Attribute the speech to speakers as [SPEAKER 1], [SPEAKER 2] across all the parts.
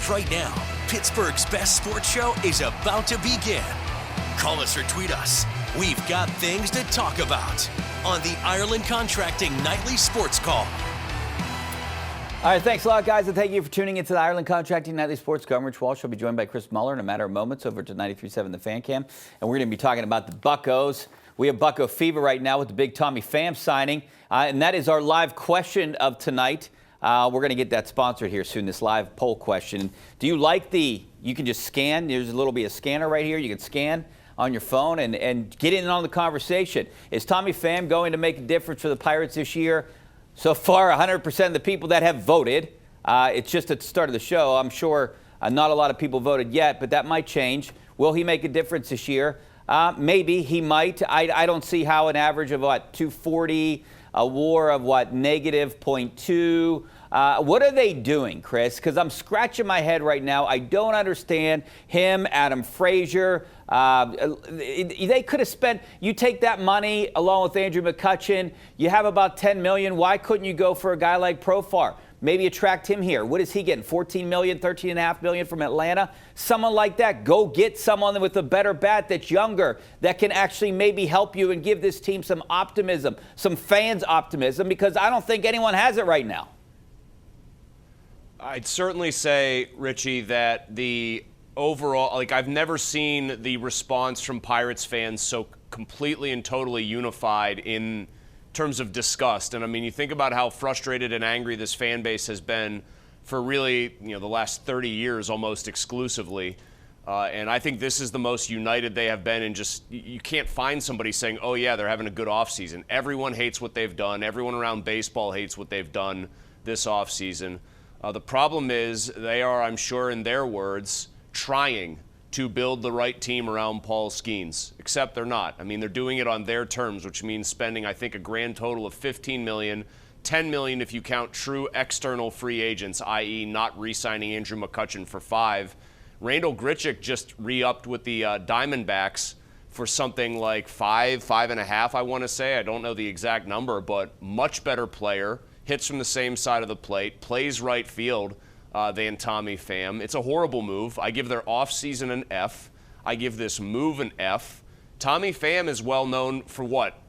[SPEAKER 1] right now. Pittsburgh's best sports show is about to begin. Call us or tweet us. We've got things to talk about on the Ireland Contracting Nightly Sports Call.
[SPEAKER 2] All right, thanks a lot, guys, and thank you for tuning into the Ireland Contracting Nightly Sports Call. I'm Rich Walsh. I'll be joined by Chris Mueller in a matter of moments over to 93.7 The Fan Cam, and we're going to be talking about the Buccos. We have Bucco fever right now with the big Tommy Pham signing, and that is our live question of tonight. We're going to get that sponsored here soon, this live poll question. Do you like you can just scan, there's a little bit of scanner right here, you can scan on your phone and get in on the conversation. Is Tommy Pham going to make a difference for the Pirates this year? So far, 100% of the people that have voted, it's just at the start of the show. I'm sure not a lot of people voted yet, but that might change. Will he make a difference this year? Maybe he might. I don't see how an average of, 240, a WAR of, negative 0.2. What are they doing, Chris? Because I'm scratching my head right now. I don't understand him, Adam Frazier. They could have spent, you take that money along with Andrew McCutchen, you have about $10 million. Why couldn't you go for a guy like Profar? Maybe attract him here. What is he getting? $14 million, $13.5 million from Atlanta? Someone like that. Go get someone with a better bat that's younger, that can actually maybe help you and give this team some optimism, some fans' optimism, because I don't think anyone has it right now.
[SPEAKER 3] I'd certainly say, Richie, that the overall, I've never seen the response from Pirates fans so completely and totally unified in terms of disgust. And I mean, you think about how frustrated and angry this fan base has been for really, the last 30 years almost exclusively. And I think this is the most united they have been, and just, you can't find somebody saying, oh yeah, they're having a good offseason. Everyone hates what they've done. Everyone around baseball hates what they've done this offseason. The problem is they are, I'm sure in their words, trying to build the right team around Paul Skeens, except they're not. I mean, they're doing it on their terms, which means spending, I think, a grand total of $15 million, $10 million if you count true external free agents, i.e. not re-signing Andrew McCutchen for $5 million. Randall Grichuk just re-upped with the Diamondbacks for something like $5.5 million, I want to say. I don't know the exact number, but much better player. Hits from the same side of the plate, plays right field than Tommy Pham. It's a horrible move. I give their offseason an F. I give this move an F. Tommy Pham is well known for what?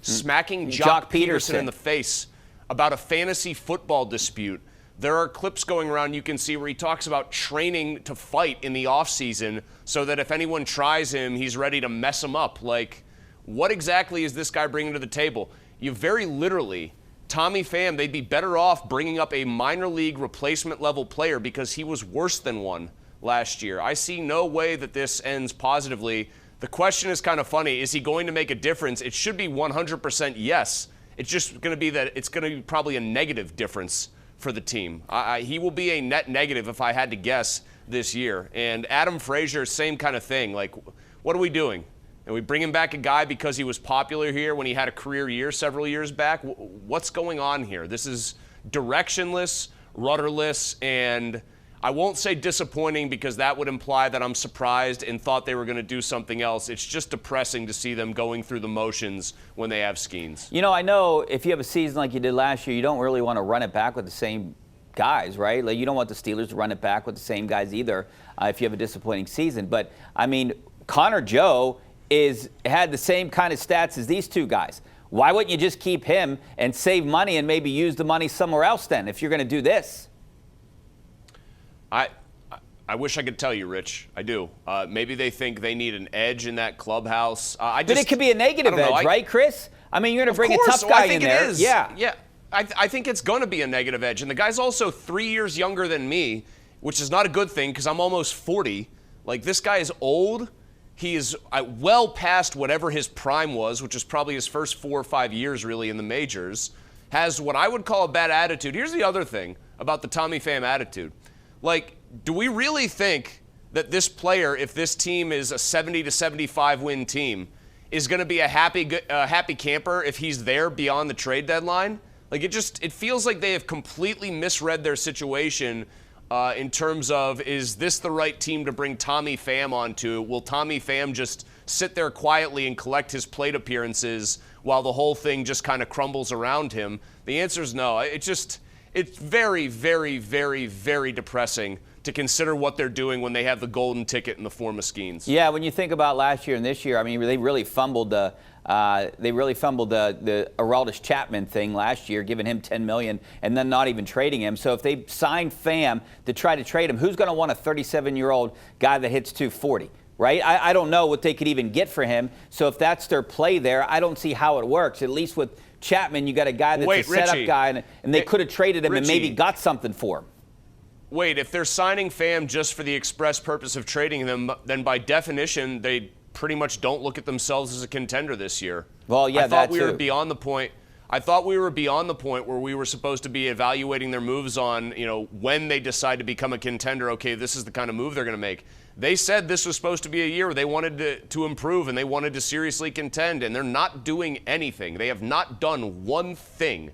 [SPEAKER 3] Smacking Jock Peterson in the face about a fantasy football dispute. There are clips going around you can see where he talks about training to fight in the offseason so that if anyone tries him, he's ready to mess him up. What exactly is this guy bringing to the table? You very literally, Tommy Pham, they'd be better off bringing up a minor league replacement level player because he was worse than one last year. I see no way that this ends positively. The question is kind of funny. Is he going to make a difference? It should be 100% yes. It's just going to be that it's going to be probably a negative difference for the team. He will be a net negative if I had to guess this year. And Adam Frazier, same kind of thing. What are we doing? And we bring him back a guy because he was popular here when he had a career year several years back. What's going on here? This is directionless, rudderless, and I won't say disappointing because that would imply that I'm surprised and thought they were going to do something else. It's just depressing to see them going through the motions when they have Skeens.
[SPEAKER 2] I know if you have a season like you did last year, you don't really want to run it back with the same guys, right? You don't want the Steelers to run it back with the same guys either if you have a disappointing season. But, I mean, Connor Joe had the same kind of stats as these two guys. Why wouldn't you just keep him and save money and maybe use the money somewhere else then if you're going to do this?
[SPEAKER 3] I wish I could tell you, Rich. I do. Maybe they think they need an edge in that clubhouse.
[SPEAKER 2] But it could be a negative edge, right, Chris? I mean, you're going to bring a tough guy in there.
[SPEAKER 3] It is. Yeah. I think it's going to be a negative edge. And the guy's also 3 years younger than me, which is not a good thing because I'm almost 40. This guy is old. He is well past whatever his prime was, which is probably his first 4 or 5 years really in the majors. Has what I would call a bad attitude. Here's the other thing about the Tommy Pham attitude. Do we really think that this player, if this team is a 70 to 75 win team, is going to be a happy camper if he's there beyond the trade deadline? It feels like they have completely misread their situation in terms of, is this the right team to bring Tommy Pham onto? Will Tommy Pham just sit there quietly and collect his plate appearances while the whole thing just kind of crumbles around him? The answer is no. It's very, very, very, very depressing to consider what they're doing when they have the golden ticket in the form of Skeens.
[SPEAKER 2] Yeah, when you think about last year and this year, I mean, they really fumbled the Aroldis Chapman thing last year, giving him $10 million and then not even trading him. So if they sign Pham to try to trade him, who's going to want a 37-year-old guy that hits 240? Right? I don't know what they could even get for him. So if that's their play there, I don't see how it works. At least with Chapman, you got a guy that's a setup guy, and they could have traded him and maybe got something for him.
[SPEAKER 3] Wait, if they're signing Pham just for the express purpose of trading them, then by definition, they pretty much don't look at themselves as a contender this year.
[SPEAKER 2] Well, yeah,
[SPEAKER 3] I thought we were beyond the point. I thought we were beyond the point where we were supposed to be evaluating their moves on, when they decide to become a contender. Okay, this is the kind of move they're going to make. They said this was supposed to be a year where they wanted to improve and they wanted to seriously contend, and they're not doing anything. They have not done one thing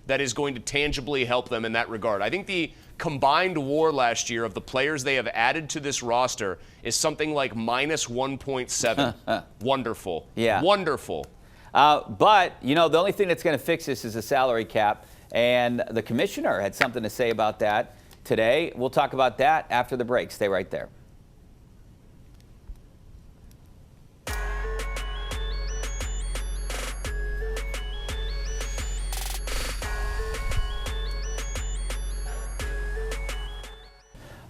[SPEAKER 3] that is going to tangibly help them in that regard. I think the combined WAR last year of the players they have added to this roster is something like minus 1.7. Wonderful.
[SPEAKER 2] Yeah.
[SPEAKER 3] Wonderful.
[SPEAKER 2] But, the only thing that's going to fix this is a salary cap, and the commissioner had something to say about that today. We'll talk about that after the break. Stay right there.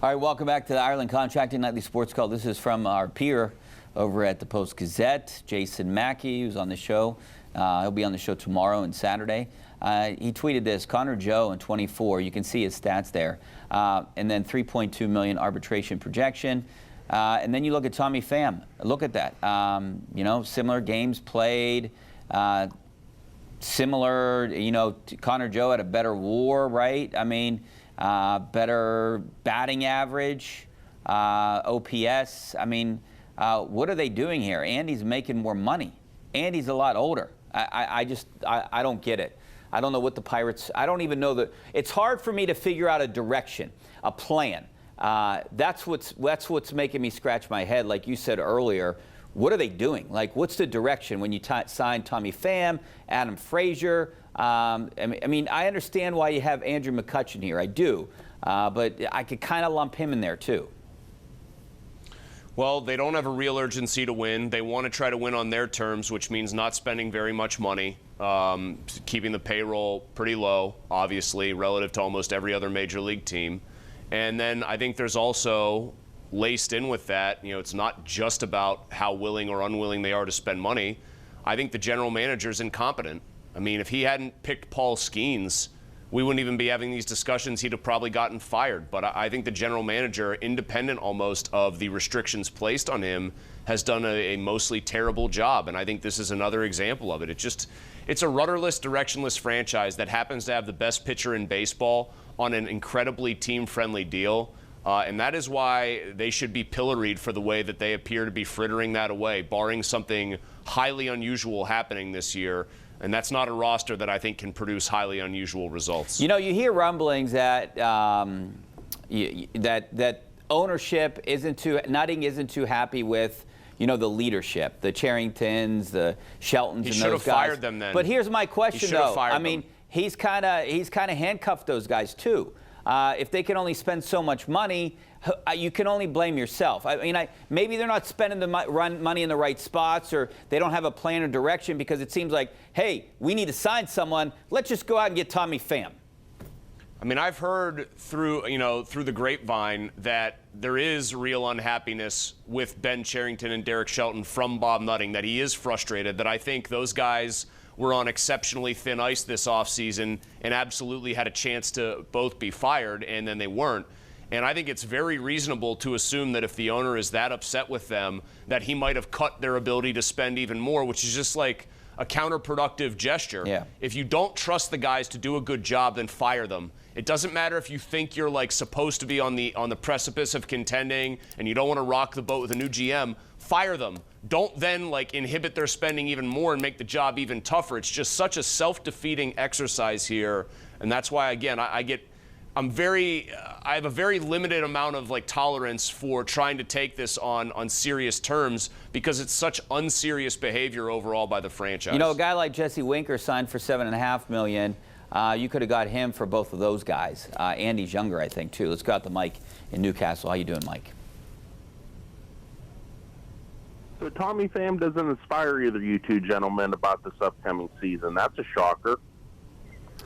[SPEAKER 2] All right, welcome back to the Ireland Contracting Nightly Sports Call. This is from our peer over at the Post-Gazette, Jason Mackey, who's on the show. He'll be on the show tomorrow and Saturday. He tweeted this: Connor Joe in 24. You can see his stats there. And then $3.2 million arbitration projection. And then you look at Tommy Pham. Look at that. Similar games played. Similar, Connor Joe had a better WAR, right? I mean, better batting average, OPS. I mean, what are they doing here? Andy's making more money. Andy's a lot older. I don't get it. I don't know what the Pirates, I don't even know that. It's hard for me to figure out a direction, a plan. That's what's making me scratch my head. Like you said earlier, what are they doing? Like, what's the direction when you sign Tommy Pham, Adam Frazier? I mean, I understand why you have Andrew McCutchen here. I do. But I could kind of lump him in there, too.
[SPEAKER 3] Well, they don't have a real urgency to win. They want to try to win on their terms, which means not spending very much money, keeping the payroll pretty low, obviously, relative to almost every other major league team. And then I think there's also laced in with that, it's not just about how willing or unwilling they are to spend money. I think the general manager's incompetent. I mean, if he hadn't picked Paul Skeens, we wouldn't even be having these discussions. He'd have probably gotten fired. But I think the general manager, independent almost of the restrictions placed on him, has done a mostly terrible job. And I think this is another example of it. It's a rudderless, directionless franchise that happens to have the best pitcher in baseball on an incredibly team-friendly deal. And that is why they should be pilloried for the way that they appear to be frittering that away, barring something highly unusual happening this year. And that's not a roster that I think can produce highly unusual results.
[SPEAKER 2] You hear rumblings that that ownership Nutting isn't too happy with, the leadership, the Charringtons, the Sheltons, and those guys.
[SPEAKER 3] He should have fired them then.
[SPEAKER 2] But here's my question, though. I mean, he's kind of handcuffed those guys too. If they can only spend so much money, you can only blame yourself. I mean, maybe they're not spending the money in the right spots, or they don't have a plan or direction, because it seems like, hey, we need to sign someone. Let's just go out and get Tommy Pham.
[SPEAKER 3] I mean, I've heard through the grapevine that there is real unhappiness with Ben Cherington and Derek Shelton from Bob Nutting, that he is frustrated, that I think those guys were on exceptionally thin ice this offseason and absolutely had a chance to both be fired, and then they weren't. And I think it's very reasonable to assume that if the owner is that upset with them, that he might have cut their ability to spend even more, which is just like a counterproductive gesture.
[SPEAKER 2] Yeah.
[SPEAKER 3] If you don't trust the guys to do a good job, then fire them. It doesn't matter if you think you're like supposed to be on the precipice of contending and you don't want to rock the boat with a new GM. Fire them. Don't then inhibit their spending even more and make the job even tougher. It's just such a self-defeating exercise here, and that's why, again, I have a very limited amount of tolerance for trying to take this on serious terms, because it's such unserious behavior overall by the franchise.
[SPEAKER 2] A guy like Jesse Winker signed for $7.5 million. You could have got him for both of those guys. Andy's younger, I think, too. Let's go out the mic in Newcastle. How you doing, Mike?
[SPEAKER 4] So Tommy Pham doesn't inspire either you two gentlemen about this upcoming season. That's a shocker.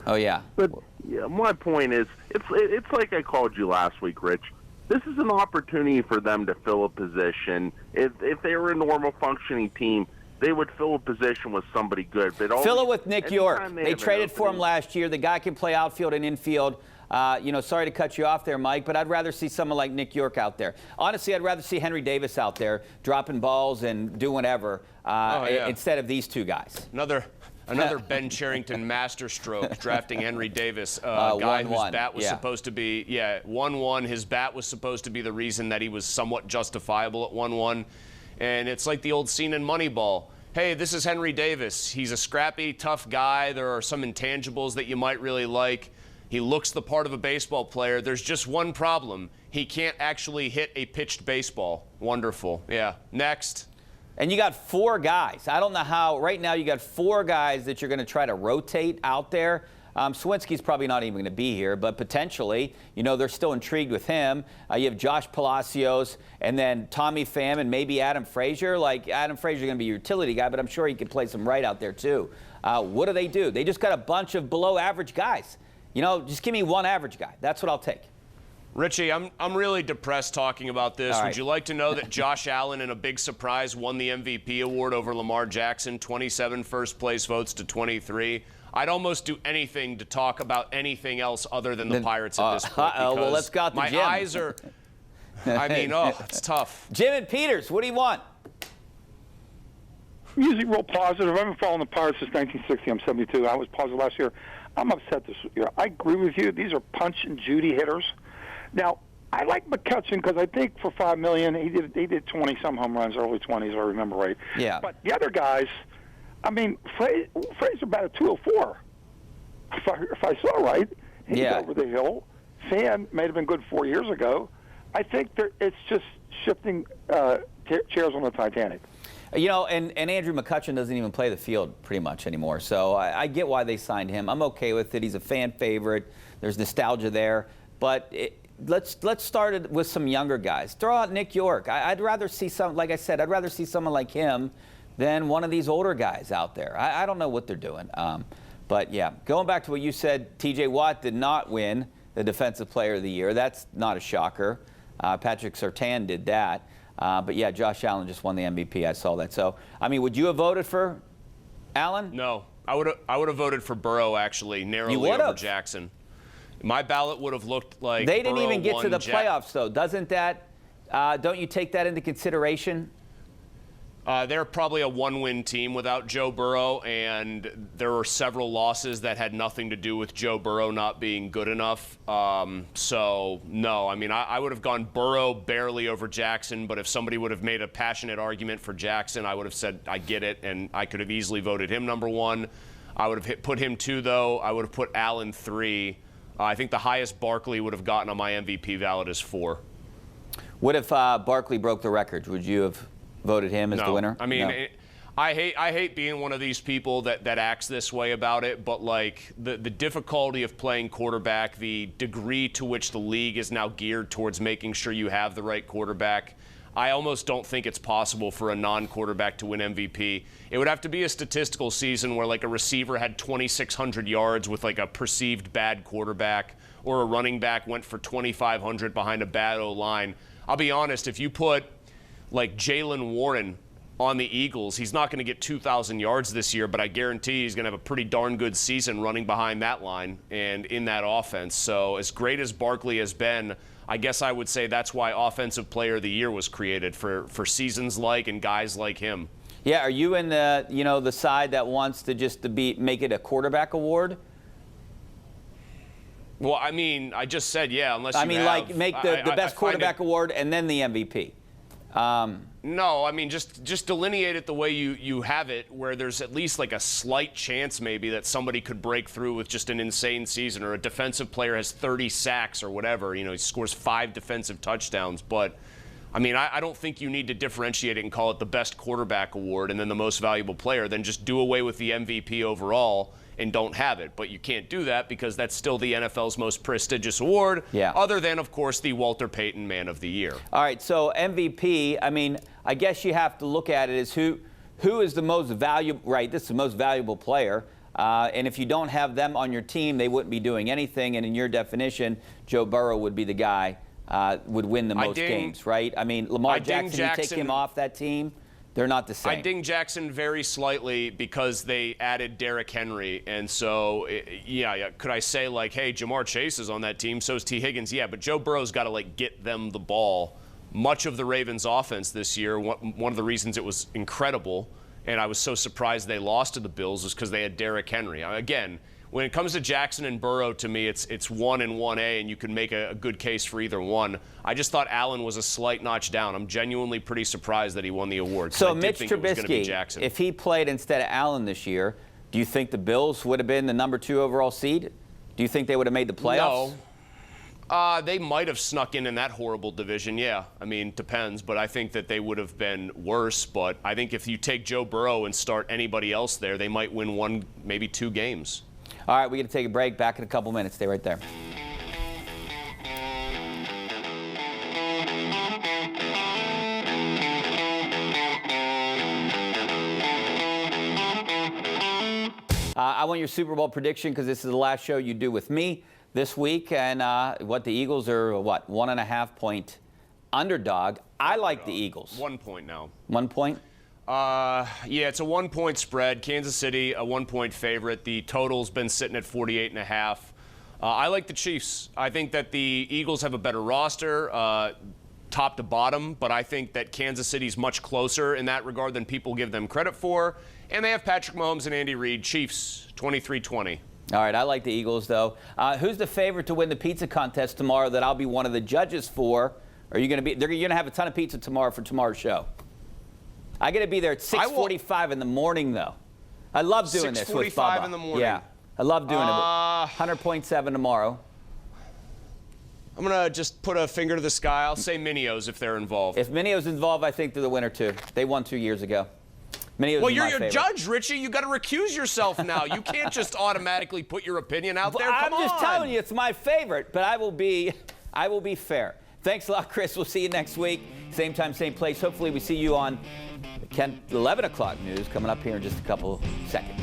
[SPEAKER 2] Oh, yeah.
[SPEAKER 4] But yeah, my point is, it's like I called you last week, Rich. This is an opportunity for them to fill a position. If they were a normal functioning team, they would fill a position with somebody good. But
[SPEAKER 2] fill it with Nick York. They traded for him last year. The guy can play outfield and infield. Sorry to cut you off there, Mike, but I'd rather see someone like Nick York out there. Honestly, I'd rather see Henry Davis out there dropping balls and doing whatever instead of these two guys.
[SPEAKER 3] Another Ben Cherington masterstroke drafting Henry Davis, a guy whose bat was supposed to be 1-1. His bat was supposed to be the reason that he was somewhat justifiable at 1-1. And it's like the old scene in Moneyball. Hey, this is Henry Davis. He's a scrappy, tough guy. There are some intangibles that you might really like. He looks the part of a baseball player. There's just one problem. He can't actually hit a pitched baseball. Wonderful. Yeah. Next.
[SPEAKER 2] And you got 4 guys. I don't know how. Right now you got 4 guys that you're going to try to rotate out there. Swinski's probably not even going to be here, but potentially, they're still intrigued with him. You have Josh Palacios and then Tommy Pham and maybe Adam Frazier. Like, Adam Frazier's going to be a utility guy, but I'm sure he could play some right out there too. What do? They just got a bunch of below average guys. Just give me one average guy. That's what I'll take.
[SPEAKER 3] Richie, I'm really depressed talking about this. Would you like to know that Josh Allen, in a big surprise, won the MVP award over Lamar Jackson, 27 first-place votes to 23? I'd almost do anything to talk about anything else other than the Pirates at this point.
[SPEAKER 2] Well, let's go to
[SPEAKER 3] my
[SPEAKER 2] Jim.
[SPEAKER 3] eyes are, it's tough.
[SPEAKER 2] Jim and Peters, what do you want?
[SPEAKER 5] I'm usually real positive. I've been following the Pirates since 1960. I'm 72. I was positive last year. I'm upset this year. I agree with you. These are punch and Judy hitters. Now, I like McCutcheon because I think for $5 million he did 20-some home runs, early 20s, if I remember right.
[SPEAKER 2] Yeah.
[SPEAKER 5] But the other guys, Frazier batted 204. If I saw right, he's over the hill. Fan may have been good 4 years ago. I think it's just shifting chairs on the Titanic.
[SPEAKER 2] And Andrew McCutcheon doesn't even play the field pretty much anymore. So I get why they signed him. I'm okay with it. He's a fan favorite. There's nostalgia there. But let's start it with some younger guys. Throw out Nick York. I'd rather see like I said, I'd rather see someone like him than one of these older guys out there. I don't know what they're doing. But yeah, going back to what you said, T.J. Watt did not win the Defensive Player of the Year. That's not a shocker. Patrick Surtain did that. But yeah, Josh Allen just won the MVP. I saw that. So, would you have voted for Allen?
[SPEAKER 3] No, I would have voted for Burrow, actually, narrowly over Jackson. My ballot would have looked like
[SPEAKER 2] they didn't
[SPEAKER 3] Burrow
[SPEAKER 2] even get to the
[SPEAKER 3] won
[SPEAKER 2] playoffs, though. Doesn't that? Don't you take that into consideration?
[SPEAKER 3] They're probably a one-win team without Joe Burrow, and there were several losses that had nothing to do with Joe Burrow not being good enough. So, no. I would have gone Burrow barely over Jackson, but if somebody would have made a passionate argument for Jackson, I would have said, I get it, and I could have easily voted him number 1. I would have put him 2, though. I would have put Allen 3. I think the highest Barkley would have gotten on my MVP ballot is 4.
[SPEAKER 2] What if Barkley broke the record? Would you have voted him as the winner?
[SPEAKER 3] No. I hate being one of these people that acts this way about it, but like the difficulty of playing quarterback, the degree to which the league is now geared towards making sure you have the right quarterback, I almost don't think it's possible for a non-quarterback to win MVP. It would have to be a statistical season where like a receiver had 2,600 yards with like a perceived bad quarterback, or a running back went for 2,500 behind a bad O-line. I'll be honest, if you put like Jaylen Warren on the Eagles, he's not going to get 2,000 yards this year, but I guarantee he's going to have a pretty darn good season running behind that line and in that offense. So as great as Barkley has been, I guess I would say that's why Offensive Player of the Year was created, for seasons like and guys like him.
[SPEAKER 2] Yeah, are you in the side that wants to make it a quarterback award?
[SPEAKER 3] Well, I just said unless you
[SPEAKER 2] make the best quarterback award and then the MVP.
[SPEAKER 3] No, just delineate it the way you have it, where there's at least like a slight chance maybe that somebody could break through with just an insane season, or a defensive player has 30 sacks or whatever, he scores 5 defensive touchdowns. But I don't think you need to differentiate it and call it the best quarterback award and then the most valuable player. Then just do away with the MVP overall and don't have it. But you can't do that because that's still the NFL's most prestigious award, other than, of course, the Walter Payton Man of the Year.
[SPEAKER 2] All right, so MVP, I mean, I guess you have to look at it as who is the most valuable, right? This is the most valuable player. And if you don't have them on your team, they wouldn't be doing anything. And in your definition, Joe Burrow would be the guy would win the most games, right? I mean, Lamar Jackson, you take him off that team, they're not the same.
[SPEAKER 3] I ding Jackson very slightly because they added Derrick Henry. And so, yeah, could I say, like, hey, Jamar Chase is on that team, so is T. Higgins. Yeah, but Joe Burrow's got to, like, get them the ball. Much of the Ravens' offense this year, one of the reasons it was incredible, and I was so surprised they lost to the Bills, was because they had Derrick Henry. Again, when it comes to Jackson and Burrow, to me, it's 1 and 1A, and you can make a good case for either one. I just thought Allen was a slight notch down. I'm genuinely pretty surprised that he won the award.
[SPEAKER 2] So Mitch Trubisky, if he played instead of Allen this year, do you think the Bills would have been the #2 overall seed? Do you think they would have made the playoffs?
[SPEAKER 3] No. They might have snuck in that horrible division, yeah. I mean, depends, but I think that they would have been worse. But I think if you take Joe Burrow and start anybody else there, they might win 1, maybe 2 games.
[SPEAKER 2] All right, we're going to take a break. Back in a couple minutes. Stay right there. I want your Super Bowl prediction because this is the last show you do with me this week. And what the Eagles are, 1.5 point underdog. I like the Eagles.
[SPEAKER 3] 1 point now.
[SPEAKER 2] 1 point?
[SPEAKER 3] Yeah, it's a 1 point spread. Kansas City, a 1 point favorite. The total's been sitting at 48.5. I like the Chiefs. I think that the Eagles have a better roster, top to bottom, but I think that Kansas City's much closer in that regard than people give them credit for. And they have Patrick Mahomes and Andy Reid. Chiefs, 23-20.
[SPEAKER 2] All right, I like the Eagles, though. Who's the favorite to win the pizza contest tomorrow that I'll be one of the judges for? Are you going to be? You're going to have a ton of pizza tomorrow for tomorrow's show. I got to be there at 6:45 in the morning, though. I love doing this with Bubba.
[SPEAKER 3] 6:45 in the morning.
[SPEAKER 2] Yeah, I love doing it. 100.7 tomorrow.
[SPEAKER 3] I'm going to just put a finger to the sky. I'll say Minios if they're involved.
[SPEAKER 2] If Minio's involved, I think they're the winner, too. They won 2 years ago. Minio's
[SPEAKER 3] well, you're
[SPEAKER 2] my
[SPEAKER 3] your
[SPEAKER 2] favorite.
[SPEAKER 3] judge, Richie. You got to recuse yourself now. You can't just automatically put your opinion out there. Come on.
[SPEAKER 2] I'm just telling you, it's my favorite, but I will be fair. Thanks a lot, Chris. We'll see you next week. Same time, same place. Hopefully we see you on 11 o'clock news coming up here in just a couple seconds.